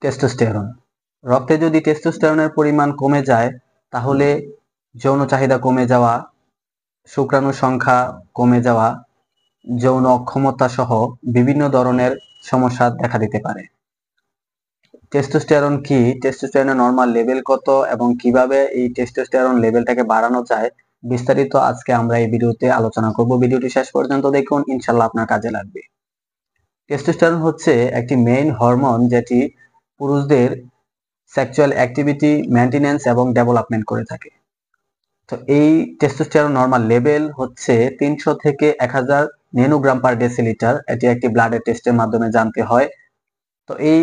Testosterone. রক্তে যদি টেস্টোস্টেরনের পরিমাণ কমে যায় তাহলে যৌন চাহিদা কমে যাওয়া, শুক্রাণুর সংখ্যা কমে যাওয়া, যৌন অক্ষমতা সহ বিভিন্ন ধরনের সমস্যা দেখা দিতে পারে। টেস্টোস্টেরন কি, টেস্টোস্টেরনের নরমাল লেভেল কত এবং কিভাবে এই টেস্টোস্টেরন লেভেলটাকে বাড়ানো যায় বিস্তারিত আজকে আমরা এই ভিডিওতে আলোচনা করব। ভিডিওটি শেষ পর্যন্ত দেখুন, ইনশাআল্লাহ আপনার কাজে লাগবে। টেস্টোস্টেরন হচ্ছে একটি মেইন হরমোন যেটি পুরুষদের সেক্সুয়াল অ্যাক্টিভিটি মেইনটেনেন্স এবং ডেভেলপমেন্ট করে থাকে। তো এই টেস্টোস্টেরন নরমাল লেভেল হচ্ছে 300 থেকে 1000 ন্যানোগ্রাম পার ডেসিলিটার। এটি একটি ব্লাডের টেস্টের মাধ্যমে জানতে হয়। তো এই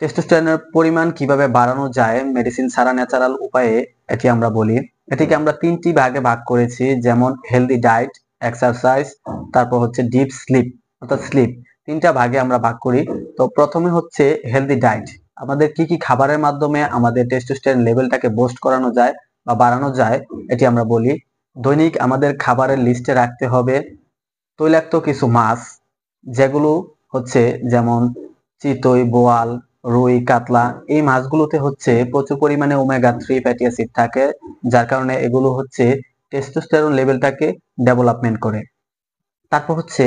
টেস্টোস্টেরনের পরিমাণ কিভাবে বাড়ানো যায় মেডিসিন ছাড়া ন্যাচারাল উপায়ে, এটি আমরা বলি। এটিকে আমরা তিনটি ভাগে ভাগ করেছি, যেমন হেলদি ডায়েট, এক্সারসাইজ, তারপর হচ্ছে ডিপ স্লিপ অর্থাৎ স্লিপ। তিনটা ভাগে আমরা ভাগ করি। তো প্রথমে হচ্ছে হেলদি ডায়েট। আমাদের কি কি খাবারের মাধ্যমে আমাদের টেস্টোস্টেরন লেভেলটাকে বুস্ট করানো যায় বা বাড়ানো যায় এটি আমরা বলি। দৈনিক আমাদের খাবারের লিস্টে রাখতে হবে তৈলাক্ত কিছু মাছ, যেগুলো হচ্ছে যেমন চিতই, বোয়াল, রুই, কাতলা। এই মাছগুলোতে হচ্ছে প্রচুর পরিমাণে ওমেগা 3 ফ্যাটি অ্যাসিড থাকে, যার কারণে এগুলো হচ্ছে টেস্টোস্টেরন লেভেলটাকে ডেভেলপমেন্ট করে। তারপর হচ্ছে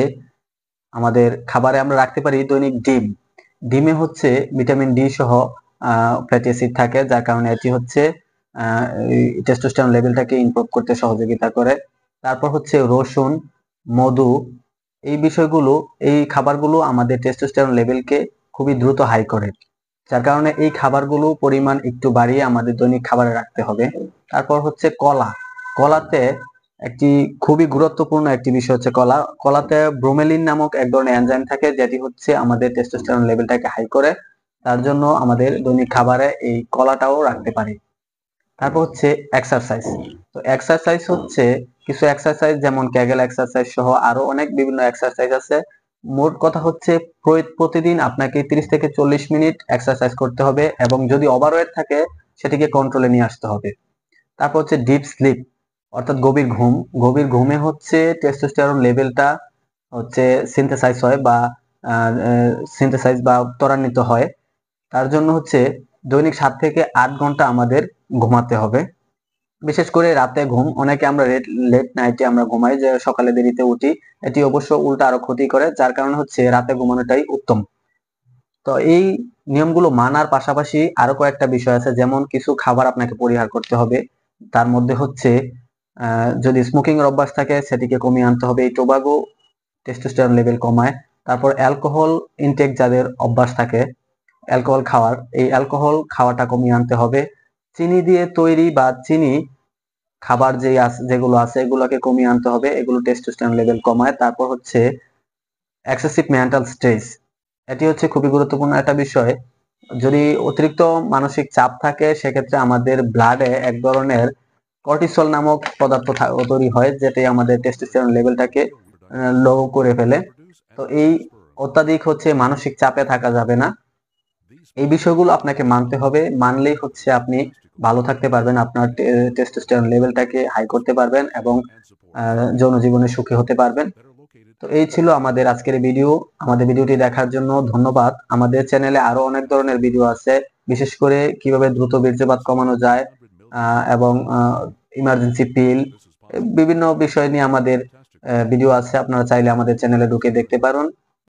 আমাদের খাবারে আমরা রাখতে পারি দৈনিক ডিম। ডিমে হচ্ছে ভিটামিন ডি সহ ফ্যাটি অ্যাসিড থাকে, যার কারণে এটি হচ্ছে টেস্টোস্টেরন লেভেলটাকে ইমপ্রুভ করতে সহযোগিতা করে। তারপর হচ্ছে রসুন, মধু। এই বিষয়গুলো, এই খাবারগুলো আমাদের টেস্টোস্টেরন লেভেলকে খুবই দ্রুত হাই করে, যার কারণে এই খাবারগুলো পরিমাণ একটু বাড়িয়ে আমাদের দৈনিক খাবারে রাখতে হবে। তারপর হচ্ছে কলা। কলাতে একটি খুবই গুরুত্বপূর্ণ একটি বিষয় হচ্ছে কলা। কলাতে ব্রোমেলিন নামক এক ধরনের এনজাইম থাকে, যেটি হচ্ছে আমাদের টেস্টোস্টেরন লেভেলটাকে হাই করে। তার জন্য আমাদের দৈনিক খাবারে এই কলাটাও রাখতে পারি। তারপর হচ্ছে এক্সারসাইজ। তো এক্সারসাইজ হচ্ছে কিছু এক্সারসাইজ যেমন ক্যাগেল এক্সারসাইজ সহ আরো অনেক বিভিন্ন এক্সারসাইজ আছে। মোট কথা হচ্ছে প্রতিদিন আপনাকে 30 থেকে 40 মিনিট এক্সারসাইজ করতে হবে এবং যদি ওভারওয়েট থাকে সেটিকে কন্ট্রোলে নিয়ে আসতে হবে। তারপর হচ্ছে ডিপ স্লিপ অর্থাৎ গভীর ঘুম। গভীর ঘুমে হচ্ছে টেস্টোস্টেরন লেভেলটা হচ্ছে সিনথেসাইজ হয় বা ত্বরান্বিত হয়। তার জন্য হচ্ছে দৈনিক 7 থেকে 8 ঘন্টা আমাদের ঘুমাতে হবে। বিশেষ করে রাতে ঘুম, অনেকে আমরা লেট নাইটে আমরা ঘুমাই, যে সকালে দেরিতে উঠি। এটি অবশ্য উল্টা আরো ক্ষতি করে, যার কারণে হচ্ছে রাতে ঘুমানোটাই উত্তম। তো এই নিয়মগুলো মানার পাশাপাশি আরো কয়েকটা বিষয় আছে, যেমন কিছু খাবার আপনাকে পরিহার করতে হবে। তার মধ্যে হচ্ছে যদি স্মোকিং এর অভ্যাস থাকে সেটিকে কমিয়ে আনতে হবে। এই টোবাকো টেস্টোস্টেরন লেভেল কমায়। তারপর অ্যালকোহল ইনটেক যাদের অভ্যাস থাকে অ্যালকোহল খাওয়ার, এই অ্যালকোহল খাওয়াটা কমিয়ে আনতে হবে। চিনি দিয়ে তৈরি বা চিনি খাবার যেগুলো আছে এগুলোকে কমিয়ে আনতে হবে, এগুলো টেস্টোস্টেরন লেভেল কমায়। তারপর হচ্ছে এক্সেসিভ মেন্টাল স্ট্রেস। এটি হচ্ছে খুবই গুরুত্বপূর্ণ একটা বিষয়। যদি অতিরিক্ত মানসিক চাপ থাকে সেক্ষেত্রে আমাদের ব্লাডে এক ধরনের কর্টিসল নামক পদার্থ তৈরি হয়, যেটি আমাদের টেস্টোস্টেরন লেভেলটাকে লো করে ফেলে। তো এই অত্যাধিক হচ্ছে মানসিক চাপে থাকা যাবে না। এই বিষয়গুলো আপনাকে মানতে হবে, মানলেই হচ্ছে আপনি ভালো থাকতে পারবেন, আপনার টেস্টোস্টেরন লেভেলটাকে হাই করতে পারবেন এবং যৌন জীবনে সুখী হতে পারবেন। তো এই ছিল আমাদের আজকের ভিডিও। আমাদের ভিডিওটি দেখার জন্য ধন্যবাদ। আমাদের চ্যানেলে আরো অনেক ধরনের ভিডিও আছে, বিশেষ করে কিভাবে দ্রুত বীর্যপাত কমানো যায় এবং ইমার্জেন্সি পিল, বিভিন্ন বিষয় নিয়ে আমাদের ভিডিও আছে। আপনারা চাইলে আমাদের চ্যানেলে ঢুকে দেখতে পারেন।